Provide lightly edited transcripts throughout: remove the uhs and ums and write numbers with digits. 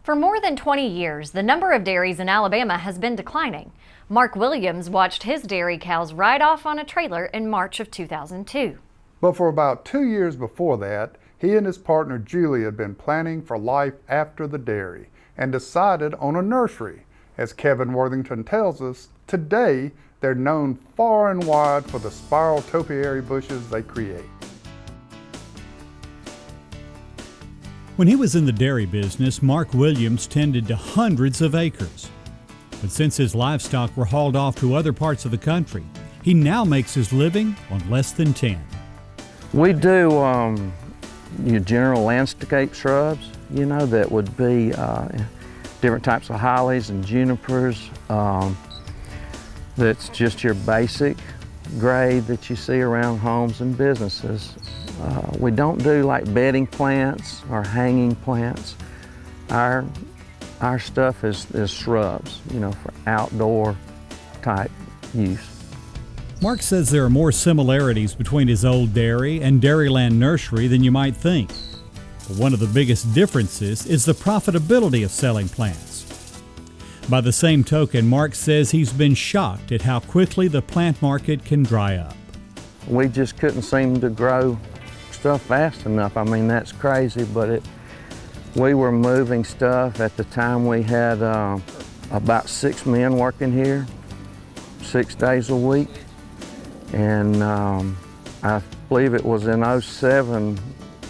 For more than 20 years, the number of dairies in Alabama has been declining. Mark Williams watched his dairy cows ride off on a trailer in March of 2002. But for about 2 years before that, he and his partner Julie had been planning for life after the dairy and decided on a nursery. As Kevin Worthington tells us, today they're known far and wide for the spiral topiary bushes they create. When he was in the dairy business, Mark Williams tended to hundreds of acres. But since his livestock were hauled off to other parts of the country, he now makes his living on less than 10. We do your general landscape shrubs, that would be different types of hollies and junipers. That's just your basic grade that you see around homes and businesses. We don't do like bedding plants or hanging plants. Our stuff is shrubs, for outdoor type use. Mark says there are more similarities between his old dairy and Dairyland Nursery than you might think. But one of the biggest differences is the profitability of selling plants. By the same token, Mark says he's been shocked at how quickly the plant market can dry up. We just couldn't seem to grow stuff fast enough. I mean, that's crazy, but we were moving stuff. At the time we had about 6 men working here, 6 days a week. And I believe it was in '07,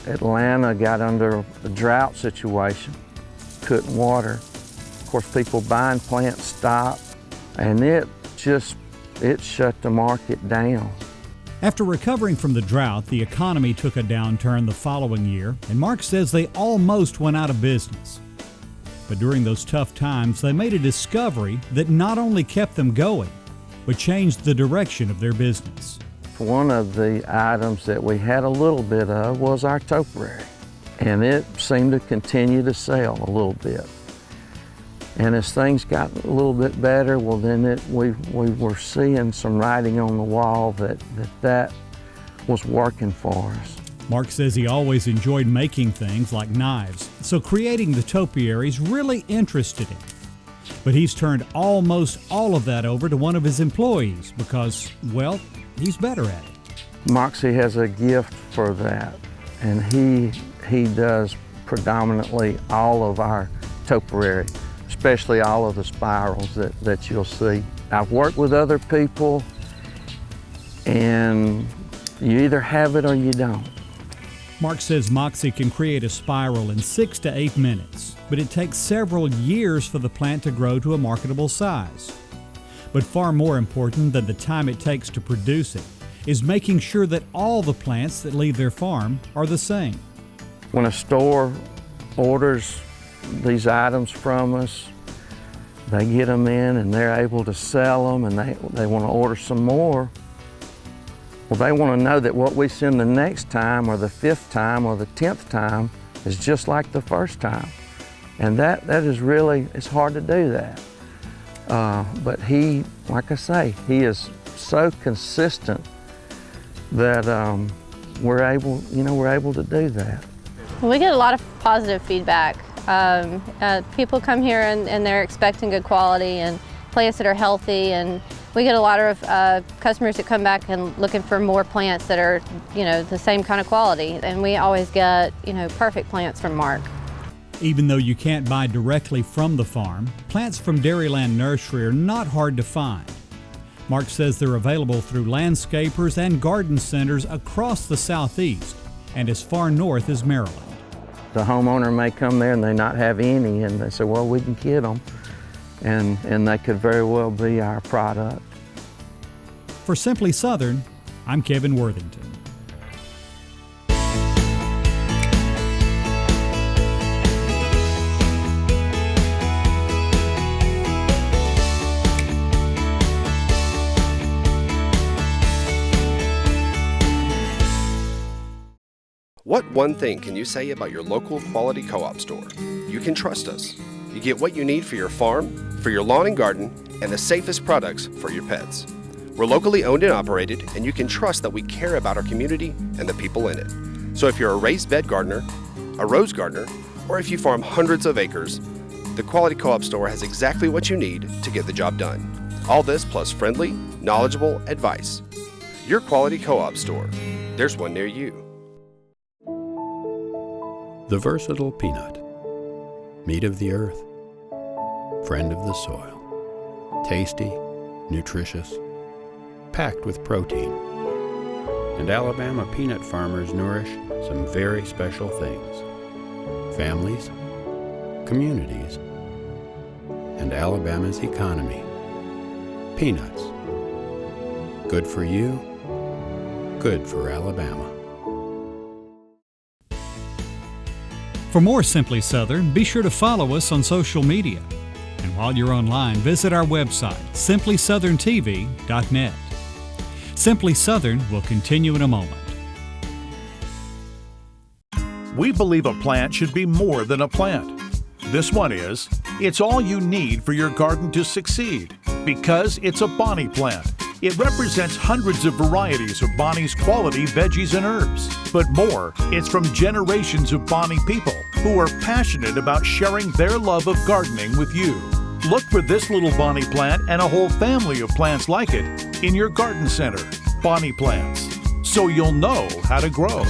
Atlanta got under a drought situation, couldn't water. Of course, people buying plants stopped, and it shut the market down. After recovering from the drought, the economy took a downturn the following year, and Mark says they almost went out of business. But during those tough times, they made a discovery that not only kept them going, but changed the direction of their business. One of the items that we had a little bit of was our topiary, and it seemed to continue to sell a little bit. And as things got a little bit better, well then we were seeing some writing on the wall that was working for us. Mark says he always enjoyed making things like knives, so creating the topiaries really interested him. But he's turned almost all of that over to one of his employees because, well, he's better at it. Moxie has a gift for that, and he does predominantly all of our topiary, especially all of the spirals that you'll see. I've worked with other people, and you either have it or you don't. Mark says Moxie can create a spiral in 6 to 8 minutes, but it takes several years for the plant to grow to a marketable size. But far more important than the time it takes to produce it is making sure that all the plants that leave their farm are the same. When a store orders these items from us, they get them in and they're able to sell them, and they want to order some more. Well, they want to know that what we send the next time or the 5th time or the 10th time is just like the first time. And that is really, it's hard to do that. But he, like I say, he is so consistent that we're able to do that. Well, we get a lot of positive feedback. People come here and they're expecting good quality and plants that are healthy, and we get a lot of customers that come back and looking for more plants that are, the same kind of quality. And we always get, perfect plants from Mark. Even though you can't buy directly from the farm, plants from Dairyland Nursery are not hard to find. Mark says they're available through landscapers and garden centers across the Southeast and as far north as Maryland. The homeowner may come there and they not have any, and they say, well, we can get them. And they could very well be our product. For Simply Southern, I'm Kevin Worthington. What one thing can you say about your local quality co-op store? You can trust us. You get what you need for your farm, for your lawn and garden, and the safest products for your pets. We're locally owned and operated, and you can trust that we care about our community and the people in it. So if you're a raised bed gardener, a rose gardener, or if you farm hundreds of acres, The Quality Co-op Store has exactly what you need to get the job done. All this plus friendly, knowledgeable advice. Your Quality Co-op Store. There's one near you. The versatile peanut. Meat of the earth. Friend of the soil. Tasty, nutritious, packed with protein. And Alabama peanut farmers nourish some very special things. Families, communities, and Alabama's economy. Peanuts. Good for you, good for Alabama. For more Simply Southern, be sure to follow us on social media. And while you're online, visit our website, simplysouthern.tv.net. Simply Southern will continue in a moment. We believe a plant should be more than a plant. This one is. It's all you need for your garden to succeed because it's a Bonnie plant. It represents hundreds of varieties of Bonnie's quality veggies and herbs. But more, it's from generations of Bonnie people who are passionate about sharing their love of gardening with you. Look for this little Bonnie plant and a whole family of plants like it in your garden center. Bonnie plants, so you'll know how to grow.